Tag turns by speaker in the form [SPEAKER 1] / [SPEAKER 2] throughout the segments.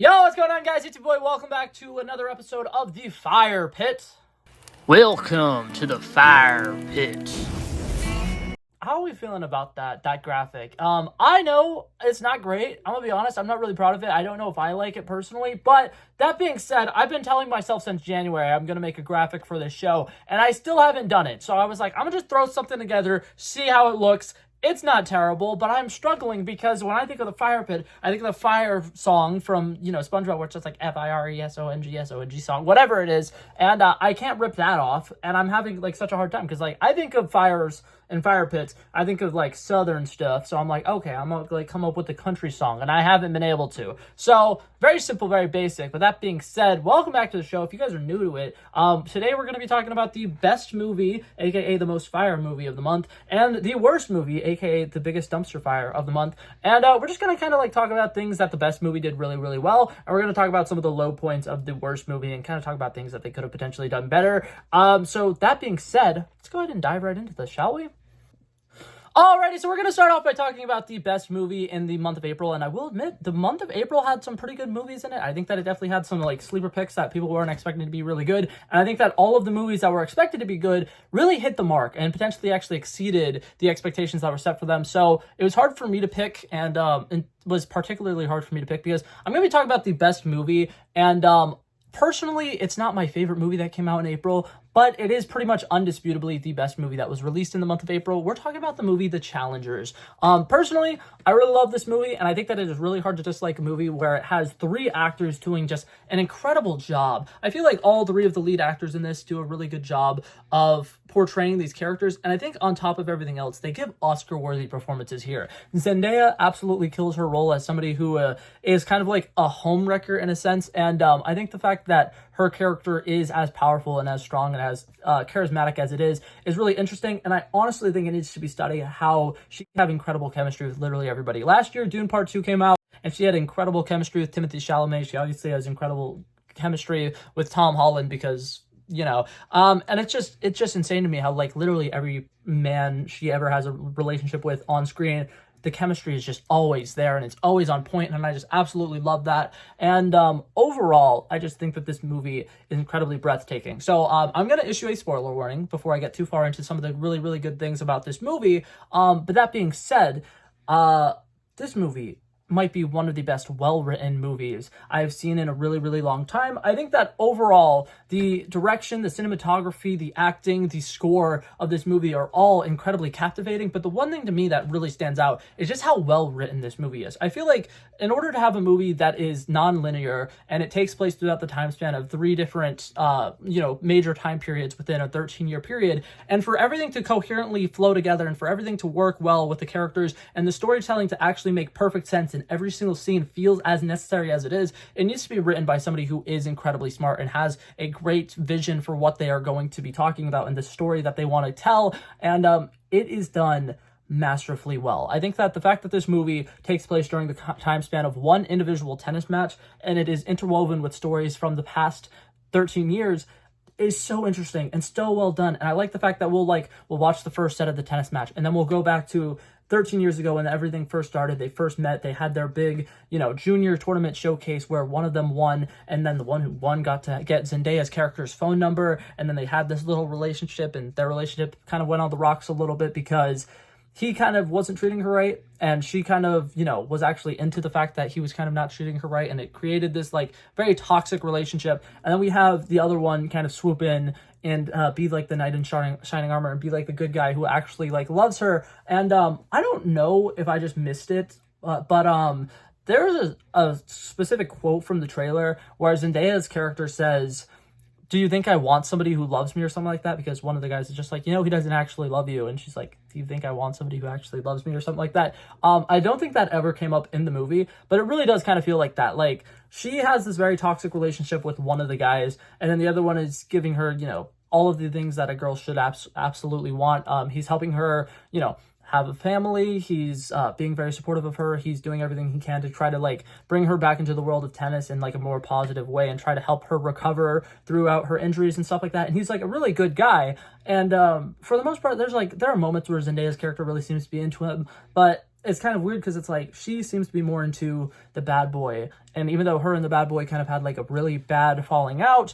[SPEAKER 1] Yo, what's going on, guys? It's your boy. Welcome back to another episode of The Fire Pit.
[SPEAKER 2] Welcome to the Fire Pit.
[SPEAKER 1] How are we feeling about that graphic? I know it's not great. I'm gonna be honest. I'm not really proud of it. I don't know if I like it personally. But that being said, I've been telling myself since January I'm gonna make a graphic for this show, and I still haven't done it. So I was like, I'm gonna just throw something together, see how it looks. It's not terrible, but I'm struggling because when I think of the Fire Pit, I think of the fire song from, SpongeBob, where it's just like Firesong, song, whatever it is, and I can't rip that off, and I'm having, such a hard time, because, I think of fires and fire pits, I think of, southern stuff, so I'm like, okay, I'm gonna, come up with the country song, and I haven't been able to. So, very simple, very basic, but that being said, welcome back to the show. If you guys are new to it, today we're gonna be talking about the best movie, aka the most fire movie of the month, and the worst movie, aka the biggest dumpster fire of the month. And we're just gonna kind of talk about things that the best movie did really, really well, and we're gonna talk about some of the low points of the worst movie and kind of talk about things that they could have potentially done better. So that being said, let's go ahead and dive right into this, shall we? Alrighty, so we're going to start off by talking about the best movie in the month of April, and I will admit, the month of April had some pretty good movies in it. I think that it definitely had some, sleeper picks that people weren't expecting to be really good, and I think that all of the movies that were expected to be good really hit the mark, and potentially actually exceeded the expectations that were set for them. So, it was hard for me to pick, and it was particularly hard for me to pick, because I'm going to be talking about the best movie, and personally, it's not my favorite movie that came out in April, but it is pretty much undisputably the best movie that was released in the month of April. We're talking about the movie The Challengers. Personally, I really love this movie, and I think that it is really hard to dislike a movie where it has three actors doing just an incredible job. I feel like all three of the lead actors in this do a really good job of portraying these characters, and I think on top of everything else, they give Oscar-worthy performances here. Zendaya absolutely kills her role as somebody who is kind of like a homewrecker in a sense, and I think the fact that her character is as powerful and as strong and as charismatic as it is really interesting, and I honestly think it needs to be studied how she can have incredible chemistry with literally everybody. Last year, Dune Part 2 came out, and she had incredible chemistry with Timothée Chalamet. She obviously has incredible chemistry with Tom Holland because, and it's just insane to me how, literally every man she ever has a relationship with on screen, the chemistry is just always there, and it's always on point, and I just absolutely love that. And overall, I just think that this movie is incredibly breathtaking. So I'm going to issue a spoiler warning before I get too far into some of the really, really good things about this movie. But that being said, this movie might be one of the best well-written movies I've seen in a really, really long time. I think that overall, the direction, the cinematography, the acting, the score of this movie are all incredibly captivating, but the one thing to me that really stands out is just how well-written this movie is. I feel like in order to have a movie that is non-linear, and it takes place throughout the time span of three different, major time periods within a 13-year period, and for everything to coherently flow together, and for everything to work well with the characters, and the storytelling to actually make perfect sense, and every single scene feels as necessary as it is, it needs to be written by somebody who is incredibly smart and has a great vision for what they are going to be talking about and the story that they want to tell, and it is done masterfully well. I think that the fact that this movie takes place during the time span of one individual tennis match, and it is interwoven with stories from the past 13 years, is so interesting and so well done. And I like the fact that we'll watch the first set of the tennis match, and then we'll go back to 13 years ago when everything first started. They first met, they had their big, junior tournament showcase where one of them won, and then the one who won got to get Zendaya's character's phone number, and then they had this little relationship, and their relationship kind of went on the rocks a little bit because he kind of wasn't treating her right, and she kind of, was actually into the fact that he was kind of not treating her right, and it created this, very toxic relationship. And then we have the other one kind of swoop in and be like the knight in shining armor and be like the good guy who actually, loves her. And I don't know if I just missed it, but there's a specific quote from the trailer where Zendaya's character says, "Do you think I want somebody who loves me?" or something like that, because one of the guys is just like, he doesn't actually love you, and she's like, "Do you think I want somebody who actually loves me?" or something like that. I don't think that ever came up in the movie, but it really does kind of feel like that. She has this very toxic relationship with one of the guys, and then the other one is giving her, all of the things that a girl should absolutely want. He's helping her, have a family. He's being very supportive of her. He's doing everything he can to try to bring her back into the world of tennis in a more positive way and try to help her recover throughout her injuries and stuff like that. And he's a really good guy. And for the most part, there are moments where Zendaya's character really seems to be into him, but it's kind of weird because it's like she seems to be more into the bad boy, and even though her and the bad boy kind of had like a really bad falling out,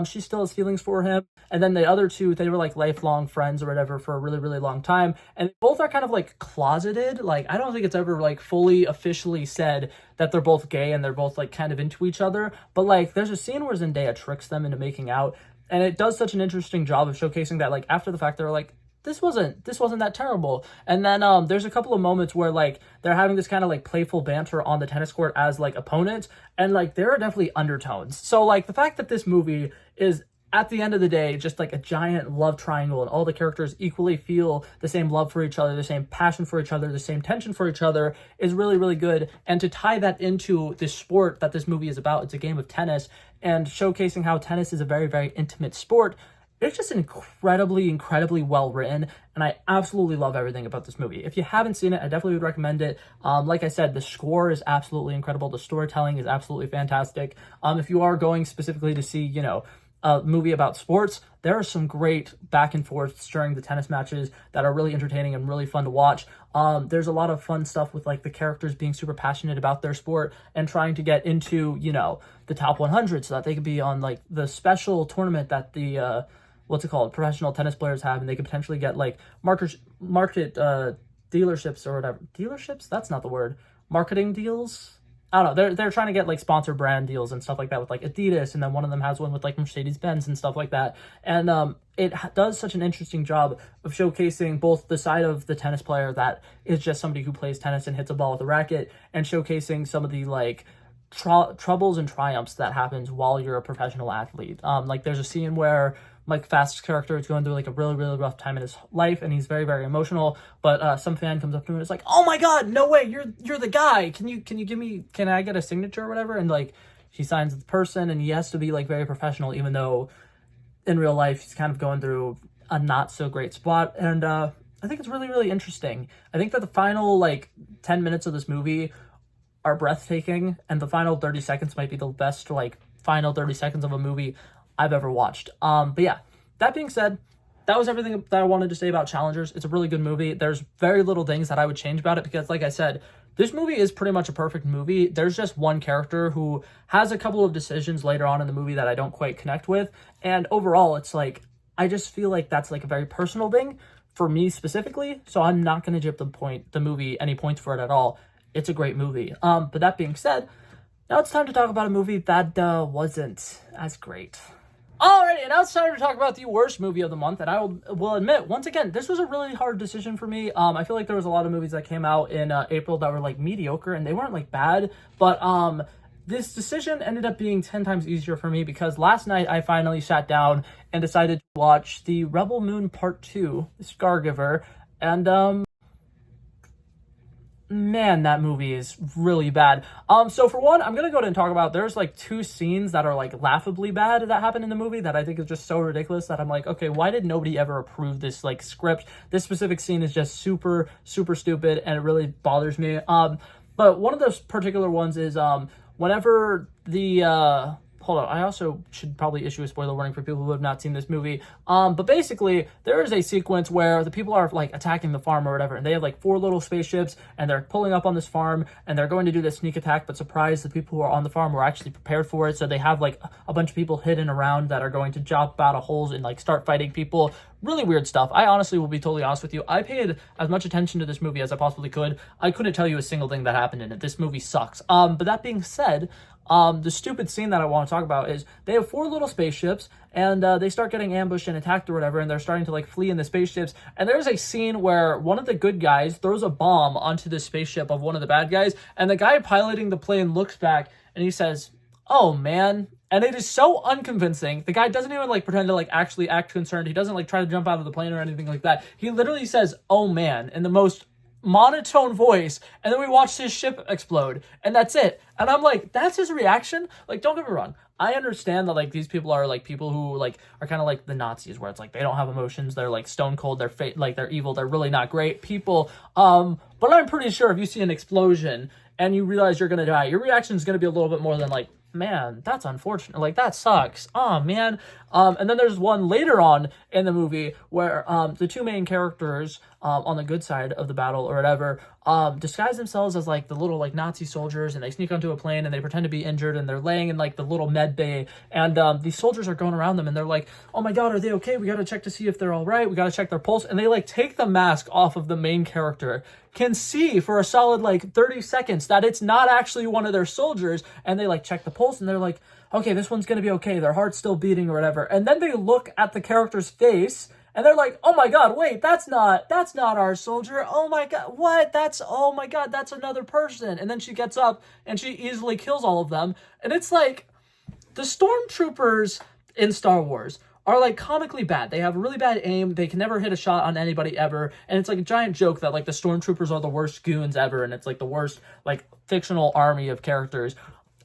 [SPEAKER 1] she still has feelings for him. And then the other two, they were like lifelong friends or whatever for a really, really long time, and both are kind of like closeted. Like, I don't think it's ever like fully officially said that they're both gay and they're both like kind of into each other, but like there's a scene where Zendaya tricks them into making out, and it does such an interesting job of showcasing that like after the fact they're like, this wasn't that terrible. And then there's a couple of moments where like they're having this kind of like playful banter on the tennis court as like opponents, and like there are definitely undertones. So like the fact that this movie is at the end of the day just like a giant love triangle, and all the characters equally feel the same love for each other, the same passion for each other, the same tension for each other, is really, really good. And to tie that into this sport that this movie is about, it's a game of tennis, and showcasing how tennis is a very, very intimate sport, it's just incredibly, incredibly well written, and I absolutely love everything about this movie. If you haven't seen it, I definitely would recommend it. Like I said, the score is absolutely incredible. The storytelling is absolutely fantastic. If you are going specifically to see, you know, a movie about sports, there are some great back and forths during the tennis matches that are really entertaining and really fun to watch. There's a lot of fun stuff with like the characters being super passionate about their sport and trying to get into, you know, the top 100 so that they could be on like the special tournament that the what's it called, professional tennis players have, and they could potentially get like market dealerships or whatever. Dealerships? That's not the word. Marketing deals? I don't know. They're trying to get like sponsor brand deals and stuff like that with like Adidas, and then one of them has one with like Mercedes-Benz and stuff like that. And does such an interesting job of showcasing both the side of the tennis player that is just somebody who plays tennis and hits a ball with a racket, and showcasing some of the like troubles and triumphs that happens while you're a professional athlete. Like there's a scene where Mike Fast's character is going through like a really, really rough time in his life, and he's very, very emotional. But some fan comes up to him and is like, "Oh my God, no way, you're the guy. Can I get a signature or whatever?" And like he signs the person, and he has to be like very professional, even though in real life he's kind of going through a not so great spot. And I think it's really, really interesting. I think that the final like 10 minutes of this movie are breathtaking, and the final 30 seconds might be the best like final 30 seconds of a movie I've ever watched. But yeah, that being said, that was everything that I wanted to say about Challengers. It's a really good movie. There's very little things that I would change about it because, like I said, this movie is pretty much a perfect movie. There's just one character who has a couple of decisions later on in the movie that I don't quite connect with, and overall, it's like, I just feel like that's like a very personal thing for me specifically, so I'm not going to give the movie any points for it at all. It's a great movie. But that being said, now it's time to talk about a movie that wasn't as great. Alrighty, and now it's time to talk about the worst movie of the month, and I will admit, once again, this was a really hard decision for me. I feel like there was a lot of movies that came out in April that were, like, mediocre, and they weren't, like, bad, but this decision ended up being 10 times easier for me because last night I finally sat down and decided to watch the Rebel Moon Part 2, Scargiver, and man, that movie is really bad. So for one, I'm gonna go ahead and talk about, there's like two scenes that are like laughably bad that happen in the movie that I think is just so ridiculous that I'm like, okay, why did nobody ever approve this like script? This specific scene is just super, super stupid, and it really bothers me. But one of those particular ones is whenever the hold on, I also should probably issue a spoiler warning for people who have not seen this movie. But basically, there is a sequence where the people are like attacking the farm or whatever, and they have like 4 little spaceships, and they're pulling up on this farm, and they're going to do this sneak attack, but surprise, the people who are on the farm were actually prepared for it, so they have like a bunch of people hidden around that are going to jump out of holes and like start fighting people. Really weird stuff. I honestly will be totally honest with you. I paid as much attention to this movie as I possibly could. I couldn't tell you a single thing that happened in it. This movie sucks. But that being said, the stupid scene that I want to talk about is they have 4 little spaceships, and they start getting ambushed and attacked or whatever, and they're starting to like flee in the spaceships, and there's a scene where one of the good guys throws a bomb onto the spaceship of one of the bad guys, and the guy piloting the plane looks back and he says, "Oh man." And it is so unconvincing. The guy doesn't even like pretend to like actually act concerned. He doesn't like try to jump out of the plane or anything like that. He literally says, "Oh man," in the most monotone voice, and then we watch his ship explode, and that's it. And I'm like, that's his reaction? Like, don't get me wrong, I understand that like these people are like people who like are kind of like the Nazis, where it's like they don't have emotions, they're like stone cold, they're evil, they're really not great people. But I'm pretty sure if you see an explosion and you realize you're gonna die, your reaction is gonna be a little bit more than like, "Man, that's unfortunate. Like, that sucks. Oh, man." And then there's one later on in the movie where the two main characters on the good side of the battle or whatever, disguise themselves as like the little like Nazi soldiers, and they sneak onto a plane and they pretend to be injured, and they're laying in like the little med bay, and these soldiers are going around them and they're like, oh my god, are they okay? We got to check to see if they're all right. We got to check their pulse. And they like take the mask off of the main character, can see for a solid like 30 seconds that it's not actually one of their soldiers, and they like check the pulse and they're like, okay, this one's gonna be okay, their heart's still beating or whatever. And then they look at the character's face and they're like, oh my god, wait, that's not our soldier. Oh my god, what? Oh my god, that's another person. And then she gets up and she easily kills all of them. And it's like, the stormtroopers in Star Wars are like comically bad. They have really bad aim. They can never hit a shot on anybody ever. And it's like a giant joke that like the stormtroopers are the worst goons ever. And it's like the worst like fictional army of characters.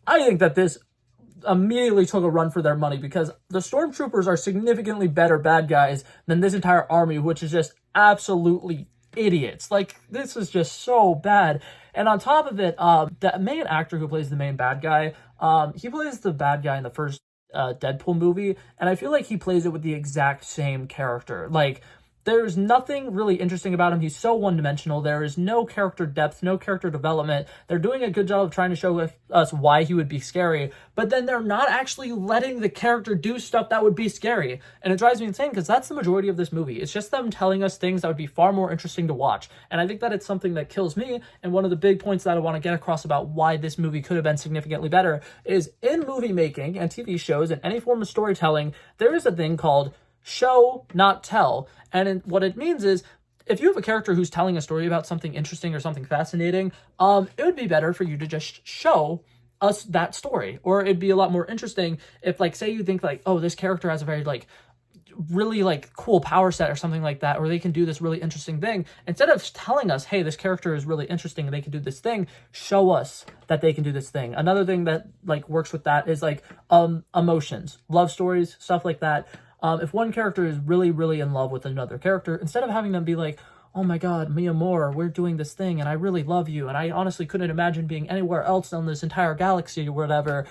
[SPEAKER 1] I think that this immediately took a run for their money, because the stormtroopers are significantly better bad guys than this entire army, which is just absolutely idiots. Like, this is just so bad. And on top of it, the main actor who plays the main bad guy, he plays the bad guy in the first Deadpool movie, and I feel like he plays it with the exact same character. Like, there's nothing really interesting about him. He's so one-dimensional. There is no character depth, no character development. They're doing a good job of trying to show us why he would be scary, but then they're not actually letting the character do stuff that would be scary. And it drives me insane, because that's the majority of this movie. It's just them telling us things that would be far more interesting to watch. And I think that it's something that kills me, and one of the big points that I want to get across about why this movie could have been significantly better is, in movie making and TV shows and any form of storytelling, there is a thing called show, not tell. And what it means is, if you have a character who's telling a story about something interesting or something fascinating, it would be better for you to just show us that story. Or it'd be a lot more interesting if, like, say you think like, oh, this character has a very like really like cool power set or something like that, or they can do this really interesting thing. Instead of telling us, hey, this character is really interesting and they can do this thing, show us that they can do this thing. Another thing that like works with that is like emotions, love stories, stuff like that. If one character is really, really in love with another character, instead of having them be like, oh my god, mi amor, we're doing this thing and I really love you and I honestly couldn't imagine being anywhere else on this entire galaxy or whatever,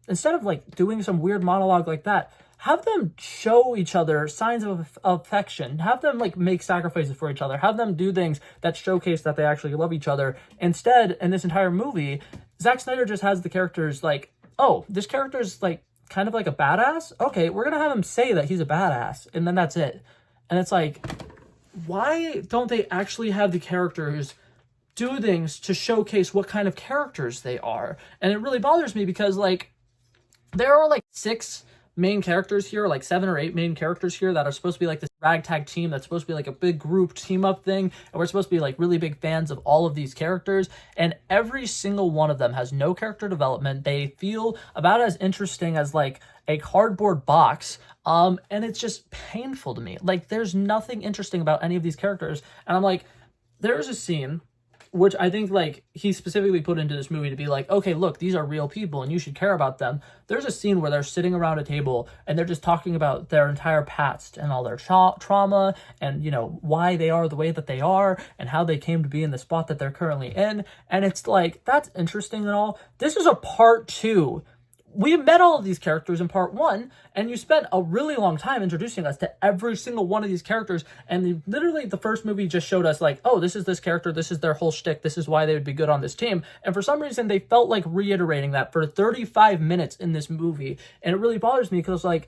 [SPEAKER 1] instead of like doing some weird monologue like that, have them show each other signs of affection. Have them like make sacrifices for each other. Have them do things that showcase that they actually love each other. Instead, in this entire movie, Zack Snyder just has the characters like, oh, this character's like kind of like a badass. Okay, we're gonna have him say that he's a badass, and then that's it. And it's like, why don't they actually have the characters do things to showcase what kind of characters they are? And it really bothers me, because like there are like 6 main characters here, like 7 or 8 main characters here that are supposed to be like this ragtag team that's supposed to be like a big group team up thing, and we're supposed to be like really big fans of all of these characters, and every single one of them has no character development. They feel about as interesting as like a cardboard box, and it's just painful to me. Like, there's nothing interesting about any of these characters, and I'm like, there's a scene which I think like he specifically put into this movie to be like, okay, look, these are real people and you should care about them. There's a scene where they're sitting around a table and they're just talking about their entire past and all their trauma and, you know, why they are the way that they are and how they came to be in the spot that they're currently in. And it's like, that's interesting and all. This is a part 2. We met all of these characters in part 1, and you spent a really long time introducing us to every single one of these characters, and literally the first movie just showed us like, oh, this is this character, this is their whole shtick, this is why they would be good on this team, and for some reason they felt like reiterating that for 35 minutes in this movie, and it really bothers me, because like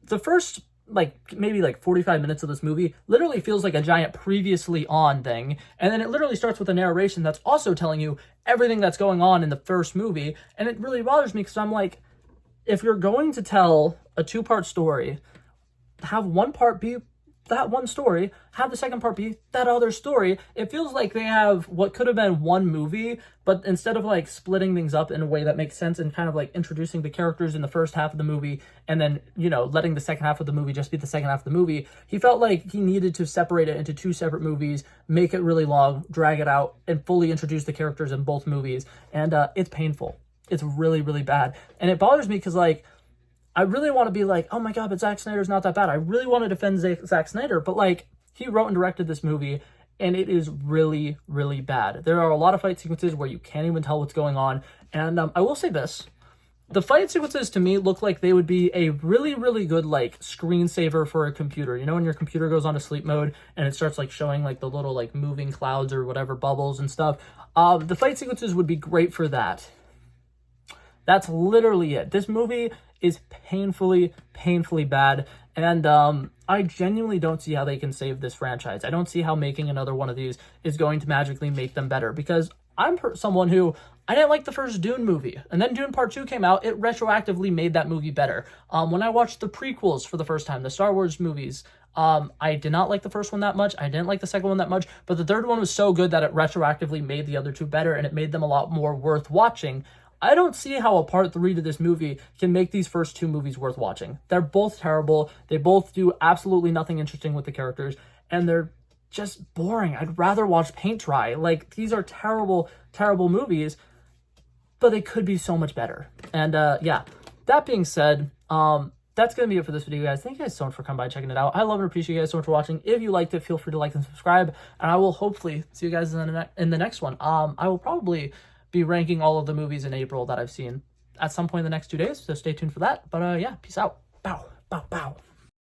[SPEAKER 1] the first like maybe like 45 minutes of this movie literally feels like a giant previously on thing, and then it literally starts with a narration that's also telling you everything that's going on in the first movie, and it really bothers me, because I'm like, if you're going to tell a 2-part story, have one part be that one story, have the second part be that other story. It feels like they have what could have been one movie, but instead of like splitting things up in a way that makes sense and kind of like introducing the characters in the first half of the movie and then, you know, letting the second half of the movie just be the second half of the movie, he felt like he needed to separate it into 2 separate movies, make it really long, drag it out, and fully introduce the characters in both movies. And it's painful. It's really, really bad. And it bothers me because, like, I really want to be like, oh my god, but Zack Snyder's not that bad. I really want to defend Zack Snyder, but, like, he wrote and directed this movie, and it is really, really bad. There are a lot of fight sequences where you can't even tell what's going on. And I will say this. The fight sequences to me look like they would be a really, really good like screensaver for a computer. You know, when your computer goes on to sleep mode and it starts like showing like the little like moving clouds or whatever, bubbles and stuff. The fight sequences would be great for that. That's literally it. This movie is painfully, painfully bad. And I genuinely don't see how they can save this franchise. I don't see how making another one of these is going to magically make them better, because I'm someone who, I didn't like the first Dune movie, and then Dune Part 2 came out. It retroactively made that movie better. When I watched the prequels for the first time, the Star Wars movies, I did not like the first one that much. I didn't like the second one that much, but the third one was so good that it retroactively made the other two better, and it made them a lot more worth watching. I don't see how a part 3 to this movie can make these first two movies worth watching. They're both terrible. They both do absolutely nothing interesting with the characters, and they're just boring. I'd rather watch paint dry. Like, these are terrible, terrible movies, but they could be so much better. And yeah, that being said, that's going to be it for this video, guys. Thank you guys so much for coming by, checking it out. I love and appreciate you guys so much for watching. If you liked it, feel free to like and subscribe, and I will hopefully see you guys in the next one. I will probably be ranking all of the movies in April that I've seen at some point in the next 2 days, so stay tuned for that. But yeah, peace out. Bow, bow, bow.